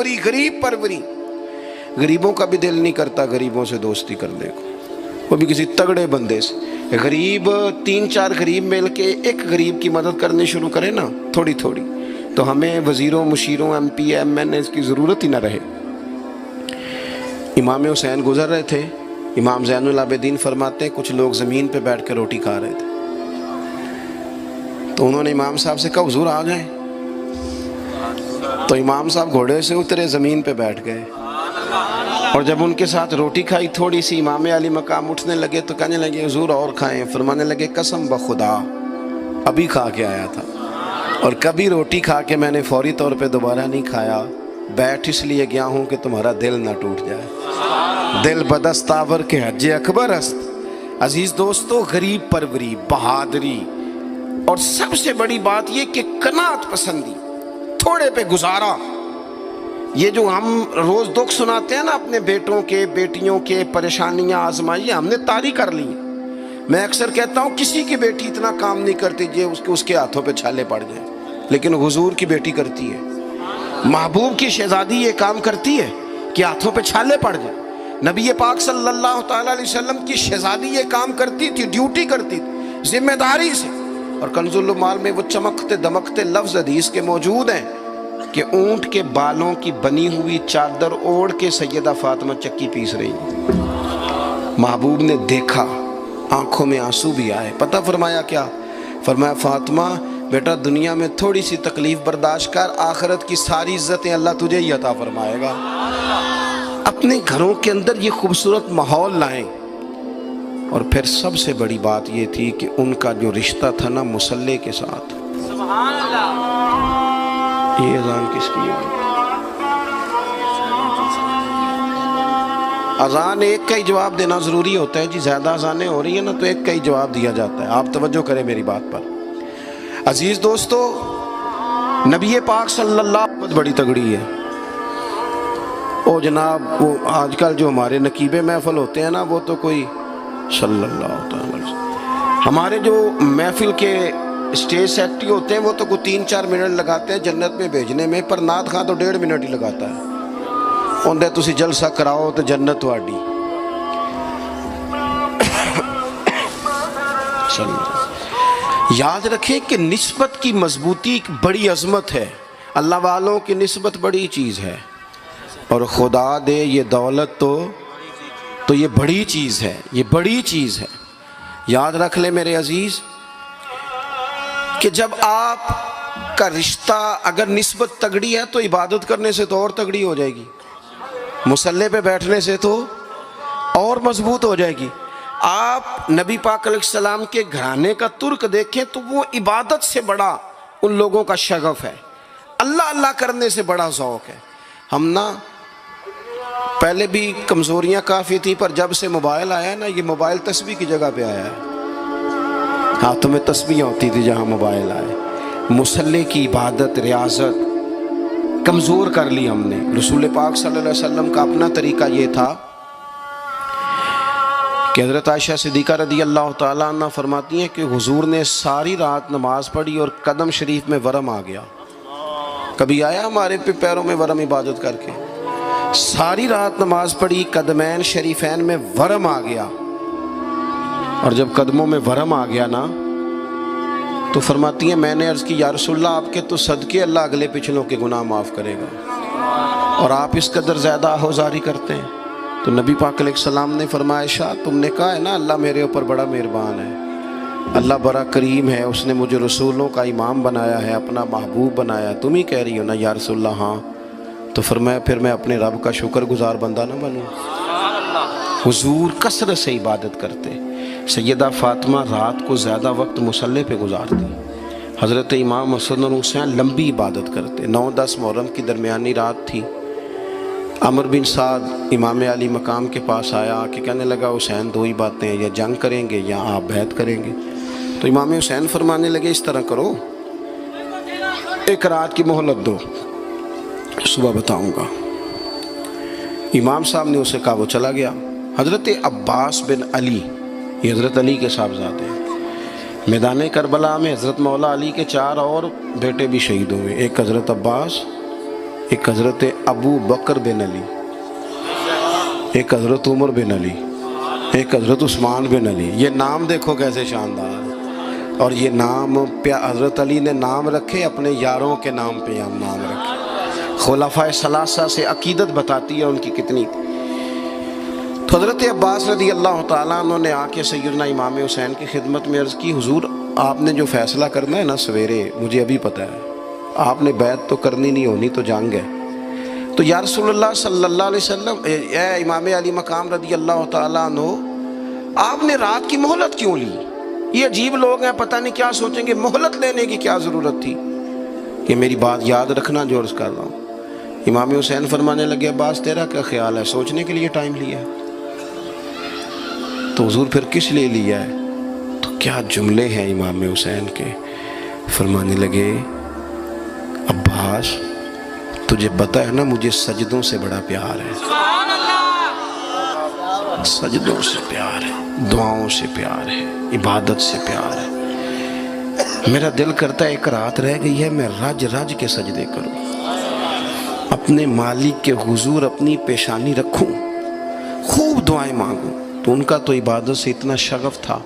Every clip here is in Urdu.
پروری، غریب پروری. غریبوں کا بھی دل نہیں کرتا غریبوں سے دوستی کرنے کو، وہ بھی کسی تگڑے بندے سے. غریب 3-4 غریب مل کے ایک غریب کی مدد کرنی شروع کرے نا تھوڑی تھوڑی، تو ہمیں وزیروں، مشیروں، ایم پی، ایم این اے کی ضرورت ہی نہ رہے. امام حسین گزر رہے تھے. امام زین العابدین فرماتے ہیں کچھ لوگ زمین پہ بیٹھ کے روٹی کھا رہے تھے، تو انہوں نے امام صاحب سے کہا حضور آ جائیں. تو امام صاحب گھوڑے سے اترے، زمین پہ بیٹھ گئے، اور جب ان کے ساتھ روٹی کھائی تھوڑی سی، امام علی مقام اٹھنے لگے تو کہنے لگے حضور اور کھائیں. فرمانے لگے قسم بخدا ابھی کھا کے آیا تھا، اور کبھی روٹی کھا کے میں نے فوری طور پہ دوبارہ نہیں کھایا. بیٹھ اس لیے گیا ہوں کہ تمہارا دل نہ ٹوٹ جائے. دل بدستاور کے حج اکبر است. عزیز دوستو، غریب پروری، بہادری، اور سب سے بڑی بات یہ کہ قناعت پسندی، تھوڑے پہ گزارا. یہ جو ہم روز دکھ سناتے ہیں نا اپنے بیٹوں کے، بیٹیوں کے، پریشانیاں، آزمائیاں ہم نے طاری کر لی. میں اکثر کہتا ہوں کسی کی بیٹی اتنا کام نہیں کرتی اس کے ہاتھوں پہ چھالے پڑ جائیں، لیکن حضور کی بیٹی کرتی ہے. محبوب کی شہزادی یہ کام کرتی ہے کہ ہاتھوں پہ چھالے پڑ جائیں. نبی پاک صلی اللہ تعالیٰ علیہ وسلم کی شہزادی یہ کام کرتی تھی، ڈیوٹی کرتی تھی ذمہ داری سے. اور کنز المال میں وہ چمکتے دمکتے لفظ حدیث کے موجود ہیں کہ اونٹ کے بالوں کی بنی ہوئی چادر اوڑھ کے سیدہ فاطمہ چکی پیس رہی. محبوب نے دیکھا، آنکھوں میں آنسو بھی آئے. پتہ فرمایا کیا؟ فرمایا فاطمہ بیٹا دنیا میں تھوڑی سی تکلیف برداشت کر، آخرت کی ساری عزتیں اللہ تجھے ہی عطا فرمائے گا. اپنے گھروں کے اندر یہ خوبصورت ماحول لائیں. اور پھر سب سے بڑی بات یہ تھی کہ ان کا جو رشتہ تھا نا مصلی کے ساتھ. سبحان اللہ. یہ اذان کس کی ہے؟ اذان ایک کا ہی جواب دینا ضروری ہوتا ہے جی. زیادہ اذانیں ہو رہی ہیں نا تو ایک کا ہی جواب دیا جاتا ہے. آپ توجہ کریں میری بات پر. عزیز دوستو، نبی پاک صلی اللہ علیہ وسلم بڑی تگڑی ہے. او جناب وہ آج کل جو ہمارے نقیب محفل ہوتے ہیں نا، وہ تو کوئی صلی اللہ علیہ وسلم. ہمارے جو محفل کے اسٹیج سیکٹری ہوتے ہیں وہ تو کوئی 3-4 منٹ لگاتے ہیں جنت میں بھیجنے میں، پر نعت خواں تو 1.5 منٹ ہی لگاتا ہے. اندر تسی جلسہ کراؤ تو جنت واڈی. یاد رکھیں کہ نسبت کی مضبوطی ایک بڑی عظمت ہے. اللہ والوں کی نسبت بڑی چیز ہے، اور خدا دے یہ دولت تو یہ بڑی چیز ہے، یہ بڑی چیز ہے. یاد رکھ لے میرے عزیز کہ جب آپ کا رشتہ اگر نسبت تگڑی ہے تو عبادت کرنے سے تو اور تگڑی ہو جائے گی، مصلی پہ بیٹھنے سے تو اور مضبوط ہو جائے گی. آپ نبی پاک علیہ السلام کے گھرانے کا ترک دیکھیں تو وہ عبادت سے بڑا ان لوگوں کا شغف ہے، اللہ اللہ کرنے سے بڑا ذوق ہے. ہم نا پہلے بھی کمزوریاں کافی تھی، پر جب سے موبائل آیا ہے نا، یہ موبائل تسبیح کی جگہ پہ آیا ہے. ہاتھوں میں تسبیح ہوتی تھی جہاں موبائل آئے. مصلی کی عبادت، ریاضت کمزور کر لی ہم نے. رسول پاک صلی اللہ علیہ وسلم کا اپنا طریقہ یہ تھا کہ حضرت عائشہ صدیقہ رضی اللہ تعالیٰ عنہ فرماتی ہیں کہ حضور نے ساری رات نماز پڑھی اور قدم شریف میں ورم آ گیا. کبھی آیا ہمارے پہ پیروں میں ورم عبادت کر کے؟ ساری رات نماز پڑھی، قدمین شریفین میں ورم آ گیا. اور جب قدموں میں ورم آ گیا نا تو فرماتی ہیں میں نے عرض کی یا رسول اللہ آپ کے تو صدقے اللہ اگلے پچھلوں کے گناہ معاف کرے گا، اور آپ اس قدر زیادہ آہوزاری کرتے ہیں. تو نبی پاک علیہ السلام نے فرمایا عائشہ تم نے کہا ہے نا اللہ میرے اوپر بڑا مہربان ہے، اللہ بڑا کریم ہے، اس نے مجھے رسولوں کا امام بنایا ہے، اپنا محبوب بنایا. تم ہی کہہ رہی ہو نا یا رسول اللہ؟ ہاں. تو فرمایا پھر میں اپنے رب کا شکر گزار بندہ نہ بنوں. حضور کثرت سے عبادت کرتے. سیدہ فاطمہ رات کو زیادہ وقت مصلی پہ گزارتی. حضرت امام حسن اور حسین لمبی عبادت کرتے. 9-10 محرم کی درمیانی رات تھی. عمر بن سعد امام علی مقام کے پاس آیا، آ کے کہنے لگا حسین 2 ہی باتیں ہیں، یا جنگ کریں گے یا آپ بیعت کریں گے. تو امام حسین فرمانے لگے اس طرح کرو، ایک رات کی مہلت دو، صبح بتاؤں گا. امام صاحب نے اسے کہا، وہ چلا گیا. حضرت عباس بن علی، یہ حضرت علی کے صاحبزادے ہیں، میدان کربلا میں حضرت مولا علی کے 4 اور بیٹے بھی شہید ہوئے. ایک حضرت عباس، ایک حضرت ابو بکر بن علی، ایک حضرت عمر بن علی، ایک حضرت عثمان بن علی. یہ نام دیکھو کیسے شاندار. اور یہ نام حضرت علی نے نام رکھے اپنے یاروں کے نام پہ نام رکھے. خلفائے ثلاثہ سے عقیدت بتاتی ہے ان کی کتنی. تو حضرت عباس رضی اللہ تعالیٰ عنہ نے آ کے سیدنا امام حسین کی خدمت میں عرض کی، حضور آپ نے جو فیصلہ کرنا ہے نا سویرے، مجھے ابھی پتہ ہے، آپ نے بیعت تو کرنی نہیں، ہونی تو جنگ ہے. تو یا رسول اللہ صلی اللہ علیہ وسلم، اے امام علی مقام رضی اللہ تعالیٰ عنہ، آپ نے رات کی مہلت کیوں لی؟ یہ عجیب لوگ ہیں، پتہ نہیں کیا سوچیں گے، مہلت لینے کی کیا ضرورت تھی؟ کہ میری بات یاد رکھنا جو عرض کر رہا ہوں. امام حسین فرمانے لگے، عباس تیرا کیا خیال ہے، سوچنے کے لیے ٹائم لیا ہے تو حضور پھر کس لیے لیا ہے؟ تو کیا جملے ہیں امام حسین کے. فرمانے لگے، عباس تجھے پتا ہے نا مجھے سجدوں سے بڑا پیار ہے، سجدوں سے پیار ہے، دعاؤں سے پیار ہے، عبادت سے پیار ہے. میرا دل کرتا ہے ایک رات رہ گئی ہے میں رج رج کے سجدے کروں، اپنے مالک کے حضور اپنی پیشانی رکھوں، خوب دعائیں مانگوں. تو ان کا تو عبادت سے اتنا شغف تھا.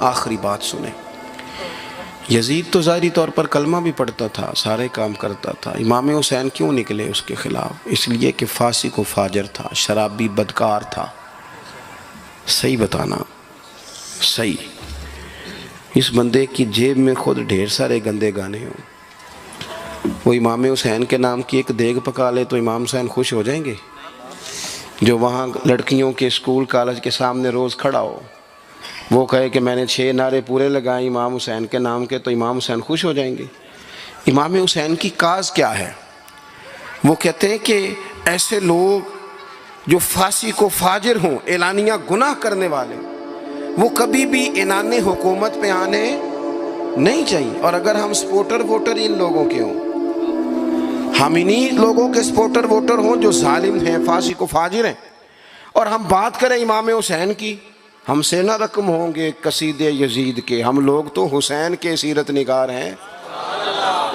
آخری بات سنیں، یزید تو ظاہری طور پر کلمہ بھی پڑھتا تھا، سارے کام کرتا تھا. امام حسین کیوں نکلے اس کے خلاف؟ اس لیے کہ فاسق و فاجر تھا، شرابی بدکار تھا. صحیح بتانا، صحیح. اس بندے کی جیب میں خود ڈھیر سارے گندے گانے ہوں، وہ امام حسین کے نام کی ایک دیگ پکا لے تو امام حسین خوش ہو جائیں گے؟ جو وہاں لڑکیوں کے اسکول کالج کے سامنے روز کھڑا ہو، وہ کہے کہ میں نے 6 نعرے پورے لگائے امام حسین کے نام کے، تو امام حسین خوش ہو جائیں گے؟ امام حسین کی کاز کیا ہے؟ وہ کہتے ہیں کہ ایسے لوگ جو فاسق و فاجر ہوں، اعلانیہ گناہ کرنے والے، وہ کبھی بھی عنان حکومت پہ آنے نہیں چاہیے. اور اگر ہم سپورٹر ووٹر ان لوگوں کے ہوں، ہم انہی لوگوں کے سپورٹر ووٹر ہوں جو ظالم ہیں، فاسق و فاجر ہیں، اور ہم بات کریں امام حسین کی، ہم سے نہ رقم ہوں گے قصید یزید کے. ہم لوگ تو حسین کے سیرت نگار ہیں.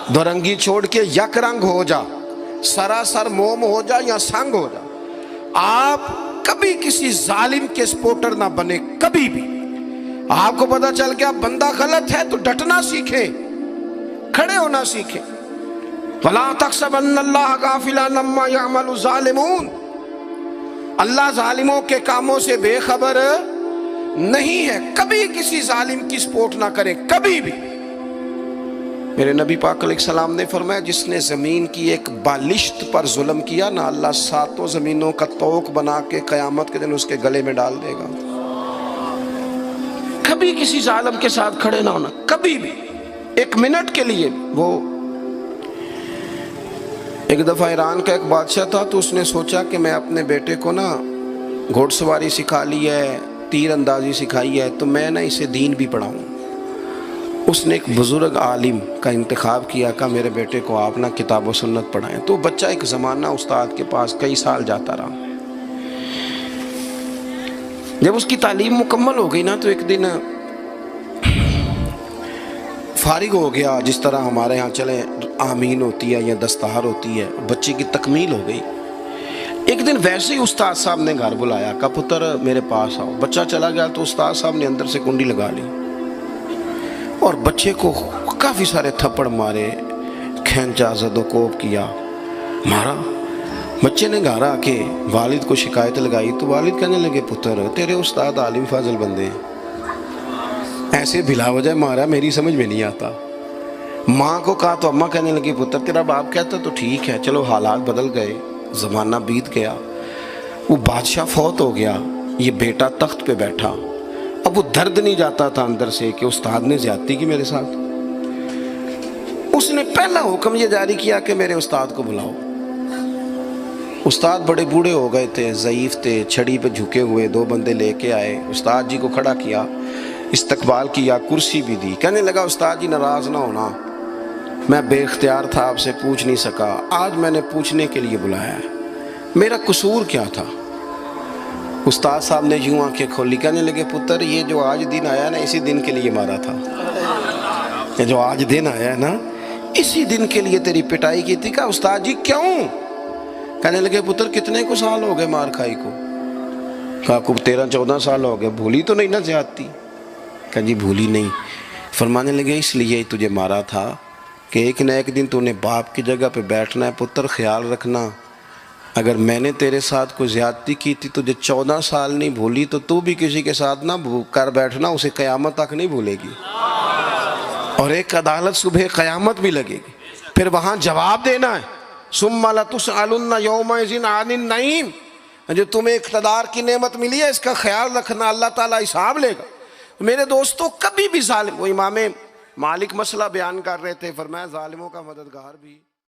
دورنگی چھوڑ کے یک رنگ ہو جا، سراسر موم ہو جا یا سنگ ہو جا، آپ کبھی کسی ظالم کے سپورٹر نہ بنے. کبھی بھی آپ کو پتا چل گیا بندہ غلط ہے تو ڈٹنا سیکھیں، کھڑے ہونا سیکھیں. وَلَا تَحْسَبَنَّ اللَّهَ غَافِلًا عَمَّا يَعْمَلُ الظَّالِمُونَ، اللہ ظالموں کے کاموں سے بے خبر نہیں ہے. کبھی کسی ظالم کی سپورٹ نہ کریں، کبھی بھی. میرے نبی پاک علیہ السلام نے فرمایا، جس نے زمین کی ایک بالشت پر ظلم کیا نا، اللہ 7 زمینوں کا طوق بنا کے قیامت کے دن اس کے گلے میں ڈال دے گا. کبھی کسی ظالم کے ساتھ کھڑے نہ ہونا، کبھی بھی، ایک منٹ کے لیے. وہ ایک دفعہ ایران کا ایک بادشاہ تھا، تو اس نے سوچا کہ میں اپنے بیٹے کو نا گھوڑ سواری سکھا لی ہے، تیر اندازی سکھائی ہے، تو میں نا اسے دین بھی پڑھاؤں. اس نے ایک بزرگ عالم کا انتخاب کیا، کہا میرے بیٹے کو آپ نا کتاب و سنت پڑھائیں. تو بچہ ایک زمانہ استاد کے پاس کئی سال جاتا رہا. جب اس کی تعلیم مکمل ہو گئی نا، تو ایک دن فارغ ہو گیا، جس طرح ہمارے ہاں چلے آمین ہوتی ہے یا دستار ہوتی ہے، بچے کی تکمیل ہو گئی. ایک دن ویسے ہی استاد صاحب نے گھر بلایا، کہا پتر میرے پاس آؤ. بچہ چلا گیا تو استاد صاحب نے اندر سے کنڈی لگا لی اور بچے کو کافی سارے تھپڑ مارے، کھینچا، زد و کوب کیا، مارا. بچے نے گھر آ کے والد کو شکایت لگائی تو والد کہنے لگے، پتر تیرے استاد عالم فاضل بندے ہیں، ایسے بلا وجہ مارا، میری سمجھ میں نہیں آتا. ماں کو کہا تو اماں کہنے لگی، پتر تیرا باپ کہتا تو ٹھیک ہے، چلو حالات بدل گئے، زمانہ بیت گیا، وہ بادشاہ فوت ہو گیا، یہ بیٹا تخت پہ بیٹھا. اب وہ درد نہیں جاتا تھا اندر سے کہ استاد نے زیادتی کی میرے ساتھ. اس نے پہلا حکم یہ جاری کیا کہ میرے استاد کو بلاؤ. استاد بڑے بوڑھے ہو گئے تھے، ضعیف تھے، چھڑی پہ جھکے ہوئے. 2 بندے لے کے آئے، استاد جی کو کھڑا کیا، استقبال کیا، کرسی بھی دی. کہنے لگا، استاد جی ناراض نہ ہونا، میں بے اختیار تھا، آپ سے پوچھ نہیں سکا، آج میں نے پوچھنے کے لیے بلایا ہے، میرا قصور کیا تھا؟ استاد صاحب نے یوں آنکھیں کھولی، کہنے لگے، پتر یہ جو آج دن آیا نا، اسی دن کے لیے مارا تھا. یہ جو آج دن آیا ہے نا، اسی دن کے لیے تیری پٹائی کی تھی. کہا، استاد جی کیوں؟ کہنے لگے پتر کتنے کو سال ہو گئے مار کھائی کو؟ کہا کو 13-14 سال ہو گئے، بھولی تو نہیں نا زیادتی؟ کہا جی بھولی نہیں۔ فرمانے لگے اس لیے تجھے مارا تھا کہ ایک نہ ایک دن تو نے باپ کی جگہ پہ بیٹھنا ہے، پتر خیال رکھنا اگر میں نے تیرے ساتھ کوئی زیادتی کی تھی تجھے 14 سال نہیں بھولی تو بھی کسی کے ساتھ نہ کر بیٹھنا، اسے قیامت تک نہیں بھولے گی، اور ایک عدالت صبح قیامت بھی لگے گی، پھر وہاں جواب دینا ہے ثم لتسألن یومئذ عن النعیم۔ جو تمہیں اقتدار کی نعمت ملی ہے اس کا خیال رکھنا، اللہ تعالیٰ حساب لے گا۔ میرے دوستو کبھی بھی ظالم، وہ امام مالک مسئلہ بیان کر رہے تھے، فرمایا ظالموں کا مددگار بھی